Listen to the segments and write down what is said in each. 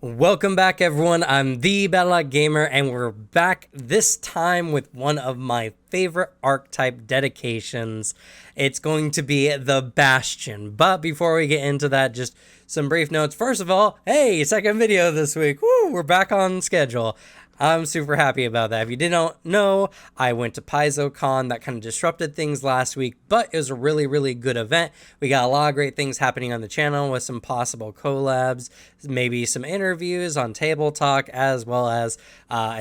Welcome back, everyone. I'm the Battle Gamer, and we're back this time with one of my favorite archetype dedications. It's going to be the Bastion. But before we get into that, just some brief notes. First of all, hey, second video this week. Woo, we're back on schedule. I'm super happy about that. If you didn't know, I went to PaizoCon. That kind of disrupted things last week, but it was a really, really good event. We got a lot of great things happening on the channel with some possible collabs, maybe some interviews on Table Talk, as well as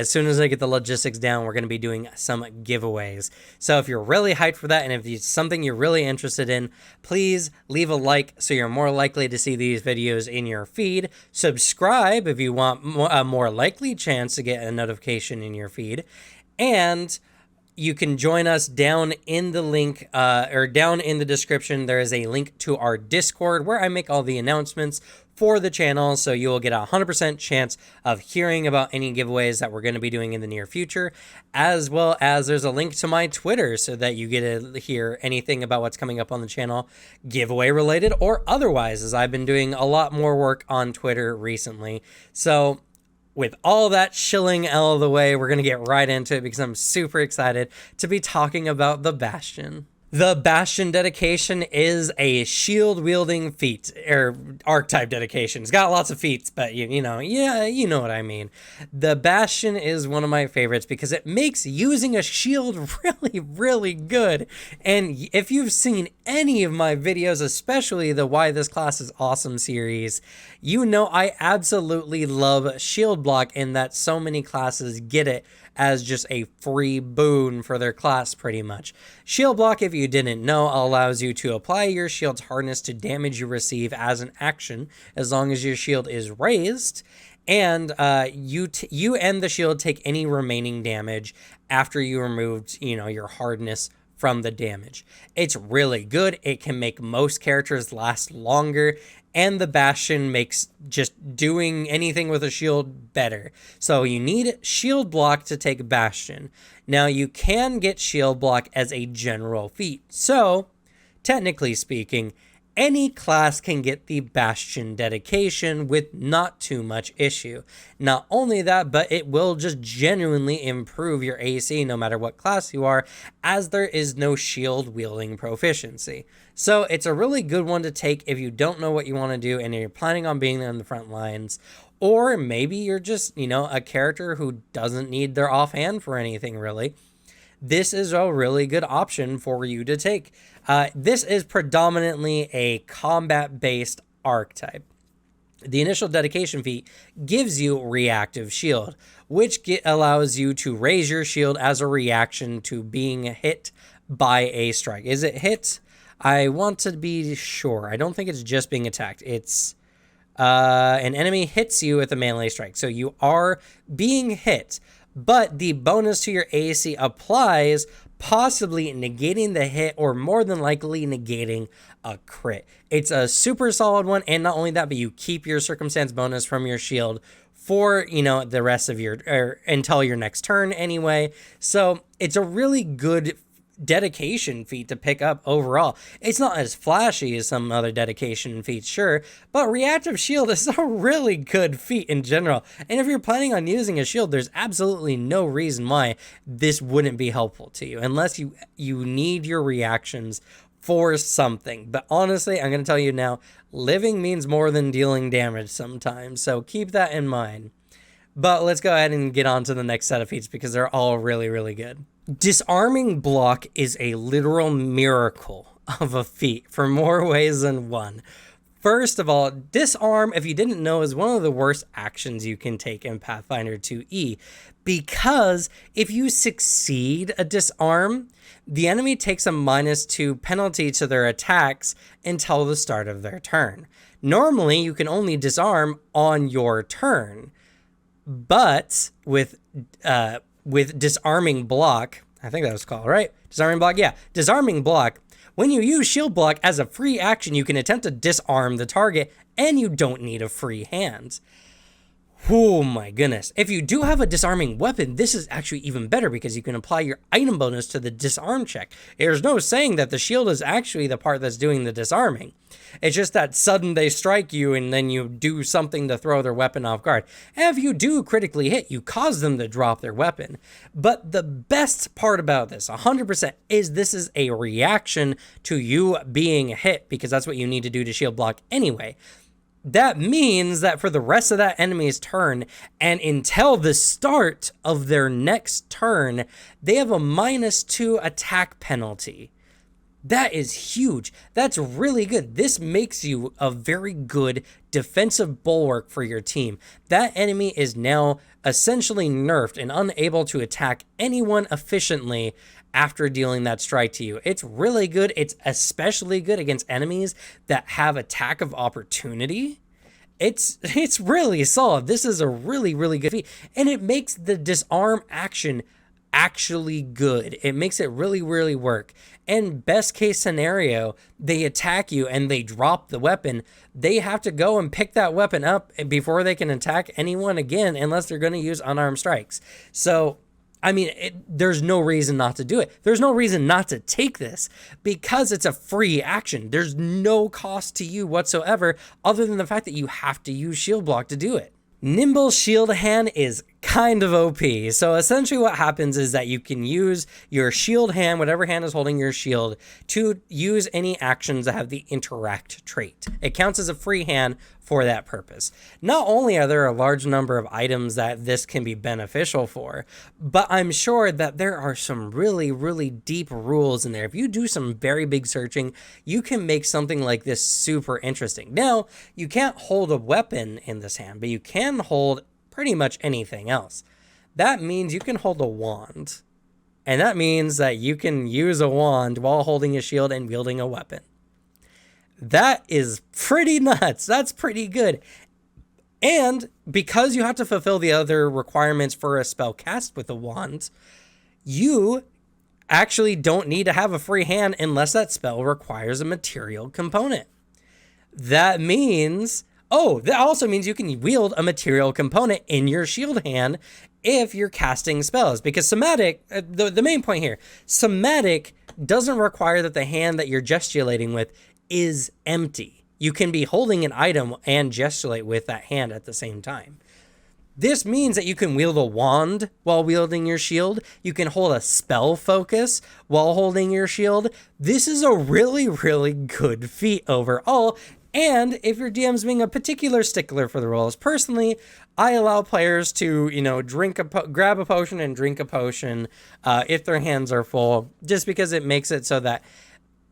soon as I get the logistics down, we're going to be doing some giveaways. So if you're really hyped for that, and if it's something you're really interested in, please leave a like so you're more likely to see these videos in your feed. Subscribe if you want a more likely chance to get a notification in your feed, and you can join us down in the link or down in the description. There is a link to our Discord where I make all the announcements for the channel, so you will get a 100% chance of hearing about any giveaways that we're going to be doing in the near future, as well as there's a link to my Twitter so that you get to hear anything about what's coming up on the channel, giveaway related or otherwise, as I've been doing a lot more work on Twitter recently. So with all that shilling out of the way, we're going to get right into it because I'm super excited to be talking about the Bastion. The Bastion dedication is a shield-wielding feat, or archetype dedication. It's got lots of feats, but you know what I mean. The Bastion is one of my favorites because it makes using a shield really, really good. And if you've seen any of my videos, especially the Why This Class is Awesome series, you know I absolutely love shield block in that so many classes get it as just a free boon for their class, pretty much. Shield block, if you didn't know, allows you to apply your shield's hardness to damage you receive as an action, as long as your shield is raised, and you and the shield take any remaining damage after you removed, your hardness from the damage. It's really good. It can make most characters last longer, and the Bastion makes just doing anything with a shield better. So you need shield block to take Bastion. Now you can get shield block as a general feat. So technically speaking, any class can get the Bastion dedication with not too much issue. Not only that, but it will just genuinely improve your AC no matter what class you are, as there is no shield wielding proficiency. So it's a really good one to take if you don't know what you want to do and you're planning on being on the front lines, or maybe you're just, a character who doesn't need their offhand for anything really. This is a really good option for you to take. This is predominantly a combat-based archetype. The initial dedication feat gives you reactive shield, which allows you to raise your shield as a reaction to being hit by a strike. Is it hit? I want to be sure. I don't think it's just being attacked. It's an enemy hits you with a melee strike. So you are being hit, but the bonus to your AC applies, possibly negating the hit or more than likely negating a crit. It's a super solid one, and not only that, but you keep your circumstance bonus from your shield for, the rest of your, or until your next turn anyway. So it's a really good dedication feat to pick up overall. It's not as flashy as some other dedication feats, sure, but reactive shield is a really good feat in general. And if you're planning on using a shield, there's absolutely no reason why this wouldn't be helpful to you, unless you need your reactions for something. But honestly, I'm going to tell you now, living means more than dealing damage sometimes, so keep that in mind. But let's go ahead and get on to the next set of feats because they're all really, really good. Disarming block is a literal miracle of a feat for more ways than one. First of all, disarm, if you didn't know, is one of the worst actions you can take in Pathfinder 2E, because if you succeed a disarm, the enemy takes a -2 penalty to their attacks until the start of their turn. Normally, you can only disarm on your turn, but with disarming block, I think that was called, right? Disarming block, yeah. Disarming block, when you use shield block as a free action, you can attempt to disarm the target, and you don't need a free hand. Oh my goodness. If you do have a disarming weapon, this is actually even better because you can apply your item bonus to the disarm check. There's no saying that the shield is actually the part that's doing the disarming. It's just that sudden they strike you and then you do something to throw their weapon off guard. And if you do critically hit, you cause them to drop their weapon. But the best part about this, 100%, is this is a reaction to you being hit because that's what you need to do to shield block anyway. That means that for the rest of that enemy's turn and until the start of their next turn, they have a -2 attack penalty. That is huge. That's really good. This makes you a very good defensive bulwark for your team. That enemy is now essentially nerfed and unable to attack anyone efficiently after dealing that strike to you. It's really good. It's especially good against enemies that have attack of opportunity. It's really solid. This is a really, really good feat. And it makes the disarm action actually good. It makes it really, really work. And best case scenario, they attack you and they drop the weapon. They have to go and pick that weapon up before they can attack anyone again unless they're going to use unarmed strikes. So I mean, there's no reason not to do it. There's no reason not to take this because it's a free action. There's no cost to you whatsoever other than the fact that you have to use shield block to do it. Nimble Shield Hand is kind of OP. So essentially what happens is that you can use your shield hand, whatever hand is holding your shield, to use any actions that have the interact trait. It counts as a free hand for that purpose. Not only are there a large number of items that this can be beneficial for, but I'm sure that there are some really, really deep rules in there. If you do some very big searching, you can make something like this super interesting. Now, you can't hold a weapon in this hand, but you can hold pretty much anything else. That means you can hold a wand. And that means that you can use a wand while holding a shield and wielding a weapon. That is pretty nuts. That's pretty good. And because you have to fulfill the other requirements for a spell cast with a wand, you actually don't need to have a free hand unless that spell requires a material component. That means, that also means you can wield a material component in your shield hand if you're casting spells. Because somatic, the main point here, somatic doesn't require that the hand that you're gesticulating with is empty. You can be holding an item and gesticulate with that hand at the same time. This means that you can wield a wand while wielding your shield. You can hold a spell focus while holding your shield. This is a really, really good feat overall. And if your DM's being a particular stickler for the rules, personally, I allow players to, grab a potion and drink a potion if their hands are full, just because it makes it so that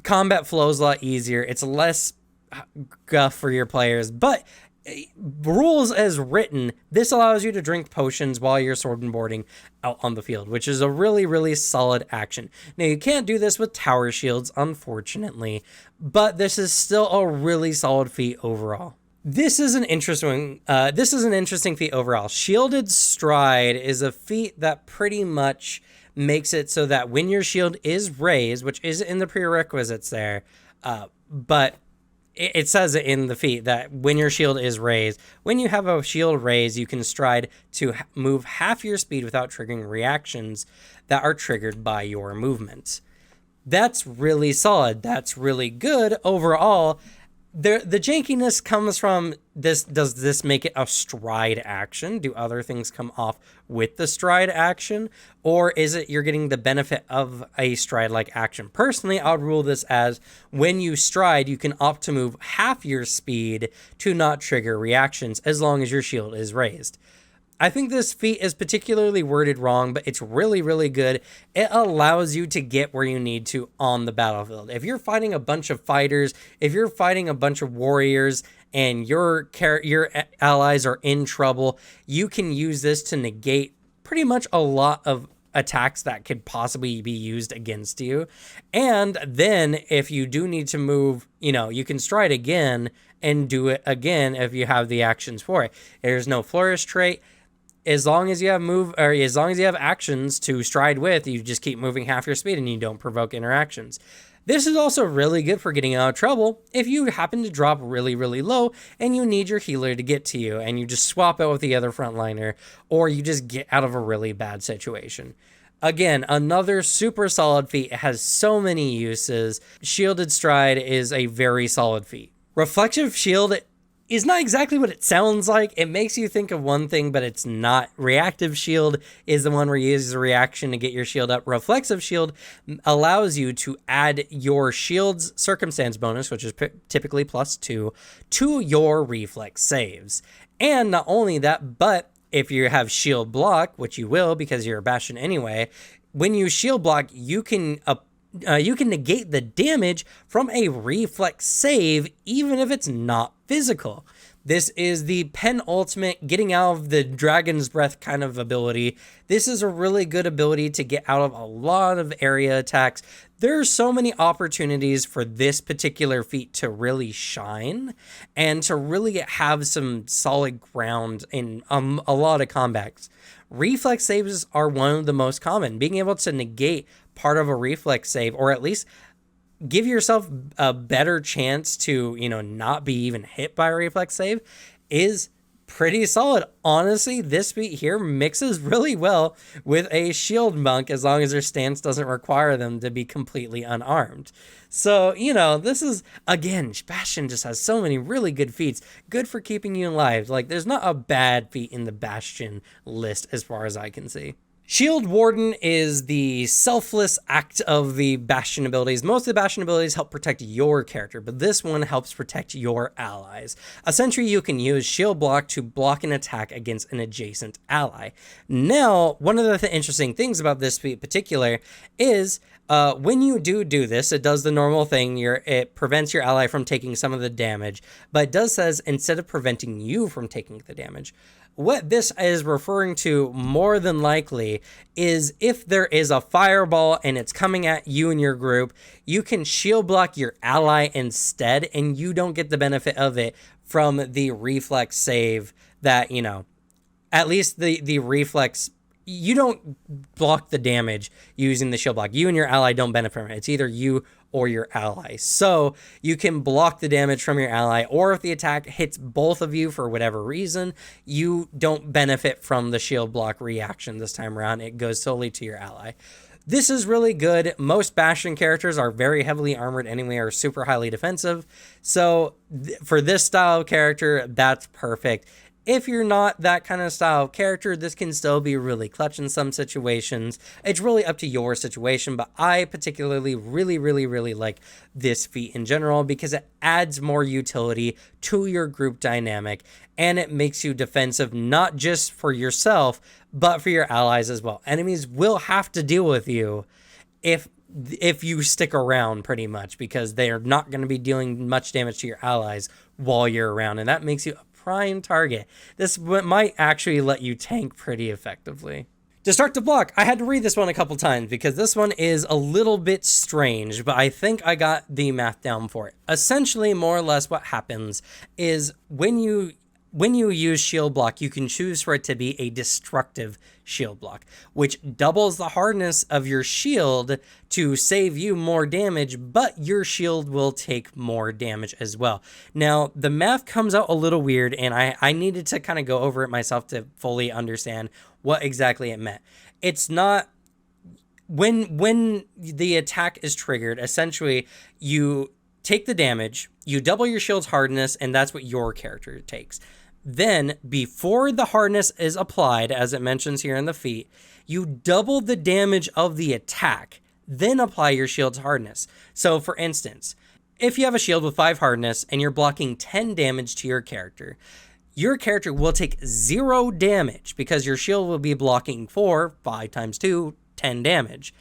combat flows a lot easier. It's less guff for your players, but rules as written, this allows you to drink potions while you're sword and boarding out on the field, which is a really, really solid action. Now, you can't do this with tower shields, unfortunately, but this is still a really solid feat overall. This is an interesting feat overall. Shielded Stride is a feat that pretty much makes it so that when your shield is raised, which is in the prerequisites there, but it says it in the feat that when your shield is raised, when you have a shield raised, you can stride to move half your speed without triggering reactions that are triggered by your movements. That's really solid. That's really good overall. The jankiness comes from this. Does this make it a stride action? Do other things come off with the stride action? Or is it you're getting the benefit of a stride-like action? Personally, I would rule this as when you stride, you can opt to move half your speed to not trigger reactions as long as your shield is raised. I think this feat is particularly worded wrong, but it's really, really good. It allows you to get where you need to on the battlefield. If you're fighting a bunch of fighters, if you're fighting a bunch of warriors, and your allies are in trouble, you can use this to negate pretty much a lot of attacks that could possibly be used against you. And then if you do need to move, you can stride again and do it again if you have the actions for it. There's no flourish trait. As long as you have actions to stride with, you just keep moving half your speed and you don't provoke interactions. This is also really good for getting out of trouble if you happen to drop really, really low and you need your healer to get to you and you just swap out with the other frontliner, or you just get out of a really bad situation. Again, another super solid feat. It has so many uses. Shielded Stride is a very solid feat. Reflexive Shield is not exactly what it sounds like. It makes you think of one thing, but it's not. Reactive Shield is the one where you use a reaction to get your shield up. Reflexive Shield allows you to add your shield's circumstance bonus, which is typically +2, to your reflex saves. And not only that, but if you have shield block, which you will because you're a Bastion anyway, when you shield block, you can negate the damage from a reflex save, even if it's not physical. This is the penultimate getting out of the dragon's breath kind of ability. This is a really good ability to get out of a lot of area attacks. There are so many opportunities for this particular feat to really shine and to really have some solid ground in a lot of combats. Reflex saves are one of the most common. Being able to negate part of a reflex save, or at least give yourself a better chance to, not be even hit by a reflex save, is pretty solid. Honestly, this feat here mixes really well with a shield monk as long as their stance doesn't require them to be completely unarmed. So, this is, again, Bastion just has so many really good feats. Good for keeping you alive. Like, there's not a bad feat in the Bastion list as far as I can see. Shield Warden is the selfless act of the Bastion abilities. Most of the Bastion abilities help protect your character, but this one helps protect your allies. Essentially, you can use Shield Block to block an attack against an adjacent ally. Now, one of the interesting things about this feat in particular is when you do this, it does the normal thing. It prevents your ally from taking some of the damage, but it does says instead of preventing you from taking the damage. What this is referring to more than likely is if there is a fireball and it's coming at you and your group, you can shield block your ally instead, and you don't get the benefit of it from the reflex save that, at least the reflex, you don't block the damage using the shield block. You and your ally don't benefit from it. It's either you or your ally. So you can block the damage from your ally, or if the attack hits both of you for whatever reason, you don't benefit from the shield block reaction this time around. It goes solely to your ally. This is really good. Most Bastion characters are very heavily armored anyway, or super highly defensive. So for this style of character, that's perfect. If you're not that kind of style of character, this can still be really clutch in some situations. It's really up to your situation, but I particularly really like this feat in general because it adds more utility to your group dynamic, and it makes you defensive not just for yourself, but for your allies as well. Enemies will have to deal with you if you stick around, pretty much, because they are not going to be dealing much damage to your allies while you're around, and that makes you a prime target. This might actually let you tank pretty effectively. Destructive Block. I had to read this one a couple times because this one is a little bit strange, but I think I got the math down for it. Essentially, more or less what happens is when you use shield block, you can choose for it to be a destructive shield block, which doubles the hardness of your shield to save you more damage, but your shield will take more damage as well. Now, the math comes out a little weird, and I needed to kind of go over it myself to fully understand what exactly it meant. It's not... When the attack is triggered, essentially, you take the damage, you double your shield's hardness, and that's what your character takes. Then, before the hardness is applied, as it mentions here in the feat, you double the damage of the attack, then apply your shield's hardness. So, for instance, if you have a shield with 5 hardness and you're blocking 10 damage to your character will take 0 damage because your shield will be blocking 5 times 2, 10 damage.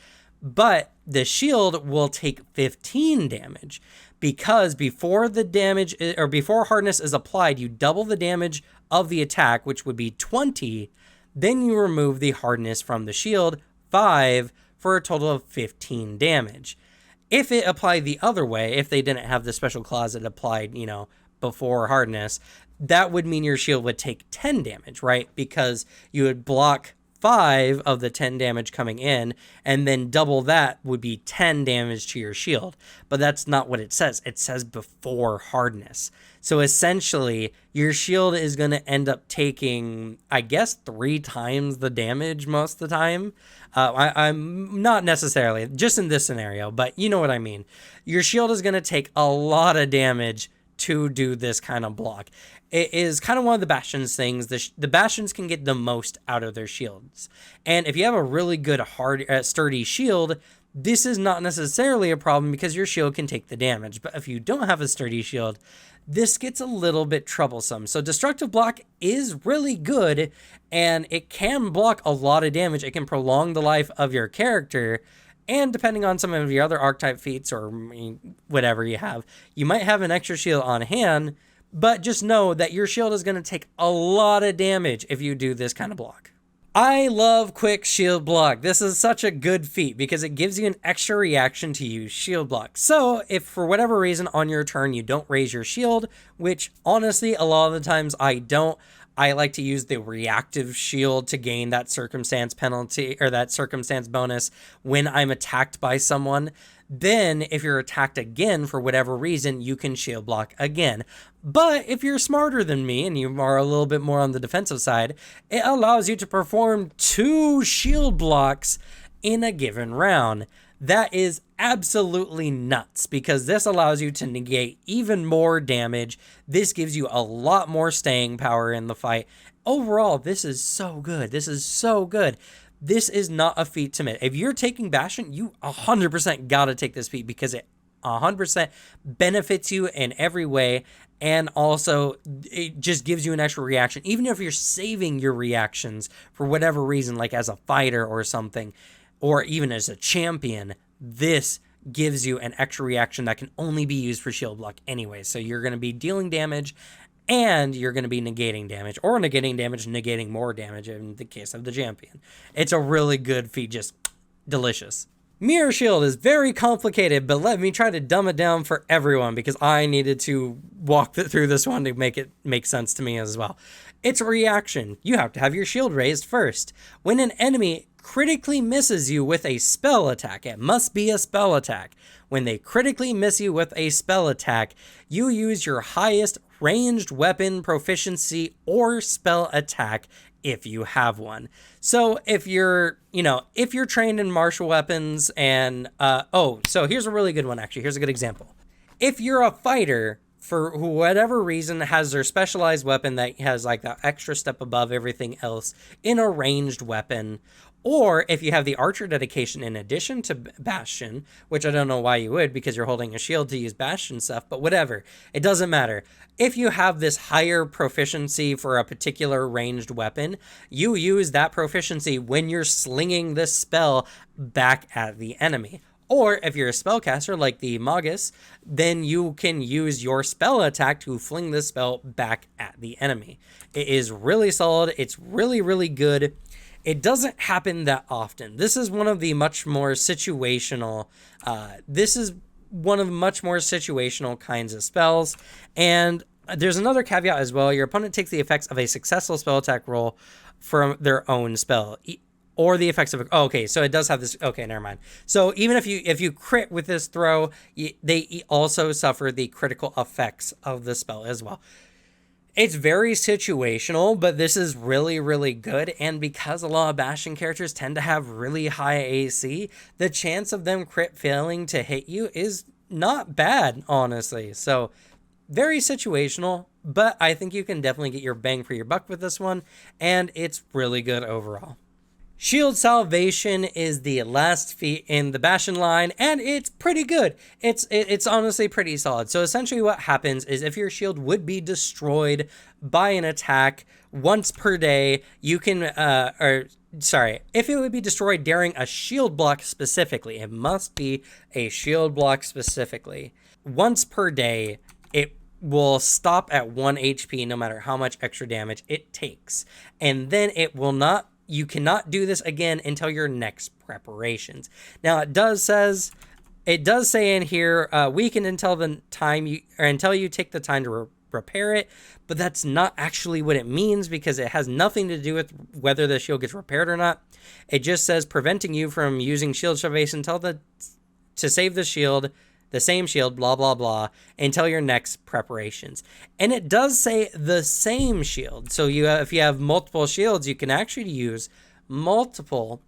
But the shield will take 15 damage. Because before hardness is applied, you double the damage of the attack, which would be 20. Then you remove the hardness from the shield, 5, for a total of 15 damage. If it applied the other way, if they didn't have the special clause that applied, before hardness, that would mean your shield would take 10 damage, right? Because you would block 5 of the 10 damage coming in, and then double that would be 10 damage to your shield. But that's not what it says. It says before hardness. So essentially, your shield is going to end up taking, I guess, 3 times the damage most of the time. I'm not necessarily, just in this scenario, but you know what I mean. Your shield is going to take a lot of damage to do this kind of block. It is kind of one of the Bastion's things. The Bastions can get the most out of their shields. And if you have a really good, sturdy shield, this is not necessarily a problem because your shield can take the damage. But if you don't have a sturdy shield, this gets a little bit troublesome. So destructive block is really good, and it can block a lot of damage. It can prolong the life of your character, and depending on some of your other archetype feats or whatever you have, you might have an extra shield on hand, but just know that your shield is going to take a lot of damage if you do this kind of block. I love quick shield block. This is such a good feat because it gives you an extra reaction to use shield block. So if for whatever reason on your turn you don't raise your shield, which honestly a lot of the times I don't, I like to use the reactive shield to gain that circumstance penalty or that circumstance bonus when I'm attacked by someone. Then if you're attacked again for whatever reason, you can shield block again. But if you're smarter than me and you are a little bit more on the defensive side, it allows you to perform 2 shield blocks in a given round. That is absolutely nuts because this allows you to negate even more damage. This gives you a lot more staying power in the fight. Overall, this is so good. This is so good. This is not a feat to miss. If you're taking Bastion, you 100% gotta take this feat because it 100% benefits you in every way, and also it just gives you an extra reaction. Even if you're saving your reactions for whatever reason, like as a fighter or something, or even as a champion, this gives you an extra reaction that can only be used for shield block anyway. So you're going to be dealing damage, and you're going to be negating damage, or negating damage, negating more damage in the case of the champion. It's a really good feat, just delicious. Mirror Shield is very complicated, but let me try to dumb it down for everyone because I needed to walk through this one to make it make sense to me as well. It's a reaction. You have to have your shield raised first. When an enemy critically misses you with a spell attack, it must be a spell attack. When they critically miss you with a spell attack, you use your highest ranged weapon proficiency or spell attack if you have one. So if you're trained in martial weapons and, so here's a really good one actually. Here's a good example. If you're a fighter, for whatever reason, has their specialized weapon that has like that extra step above everything else in a ranged weapon, or if you have the archer dedication in addition to Bastion, which I don't know why you would because you're holding a shield to use Bastion stuff, but whatever, it doesn't matter. If you have this higher proficiency for a particular ranged weapon, you use that proficiency when you're slinging this spell back at the enemy. Or if you're a spellcaster like the Magus, then you can use your spell attack to fling this spell back at the enemy. It is really solid. It's really, really good. It doesn't happen that often. This is one of the much more situational, kinds of spells. And there's another caveat as well. Your opponent takes the effects of a successful spell attack roll from their own spell. Or the effects of okay, so it does have this. Okay, never mind. So even if you crit with this throw, they also suffer the critical effects of the spell as well. It's very situational, but this is really, really good. And because a lot of Bastion characters tend to have really high AC, the chance of them crit failing to hit you is not bad, honestly. So very situational, but I think you can definitely get your bang for your buck with this one, and it's really good overall. Shield Salvation is the last feat in the Bastion line, and it's pretty good. It's honestly pretty solid. So essentially what happens is if your shield would be destroyed by an attack once per day, you can, if it would be destroyed during a shield block specifically, it must be a shield block specifically. Once per day, it will stop at 1 HP no matter how much extra damage it takes. And then you cannot do this again until your next preparations. Now it does say in here, weaken until you take the time to repair it, but that's not actually what it means because it has nothing to do with whether the shield gets repaired or not. It just says preventing you from using shield salvation to save the shield, the same shield, blah, blah, blah, until your next preparations. And it does say the same shield. So if you have multiple shields, you can actually use multiple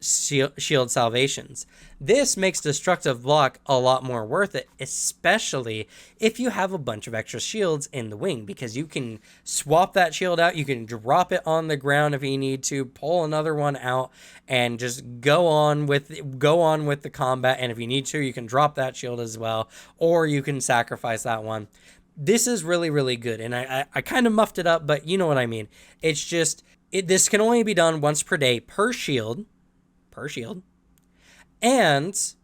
shield salvations. This makes destructive block a lot more worth it, especially if you have a bunch of extra shields in the wing, because you can swap that shield out, you can drop it on the ground if you need to, pull another one out, and just go on with the combat. And if you need to, you can drop that shield as well, or you can sacrifice that one. This is really, really good, and I kind of muffed it up, but you know what I mean. It's just this can only be done once per day per shield. And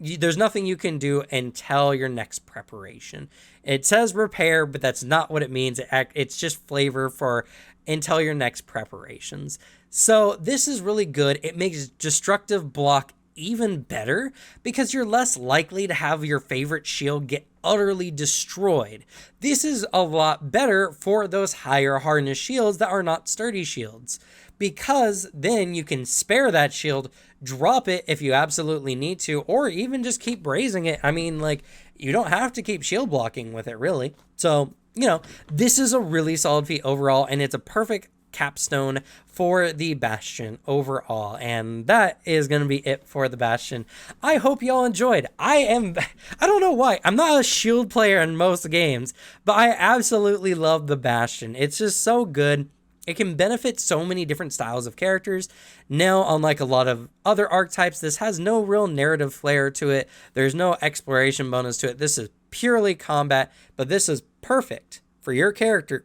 there's nothing you can do until your next preparation. It says repair, but that's not what it means. It's just flavor for until your next preparations. So this is really good. It makes destructive block even better because you're less likely to have your favorite shield get utterly destroyed. This is a lot better for those higher hardness shields that are not sturdy shields, because then you can spare that shield, drop it if you absolutely need to, or even just keep raising it. I mean, like, you don't have to keep shield blocking with it, really. So, this is a really solid feat overall, and it's a perfect capstone for the Bastion overall. And that is going to be it for the Bastion. I hope y'all enjoyed. I don't know why. I'm not a shield player in most games, but I absolutely love the Bastion. It's just so good. It can benefit so many different styles of characters. Now, unlike a lot of other archetypes, this has no real narrative flair to it. There's no exploration bonus to it. This is purely combat, but this is perfect for your character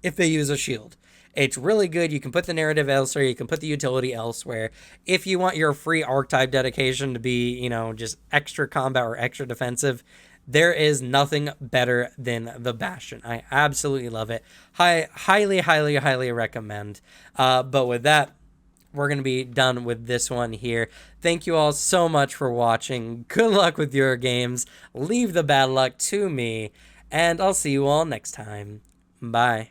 if they use a shield. It's really good. You can put the narrative elsewhere. You can put the utility elsewhere. If you want your free archetype dedication to be, just extra combat or extra defensive, there is nothing better than the Bastion. I absolutely love it. Highly, highly, highly recommend. But with that, we're going to be done with this one here. Thank you all so much for watching. Good luck with your games. Leave the bad luck to me. And I'll see you all next time. Bye.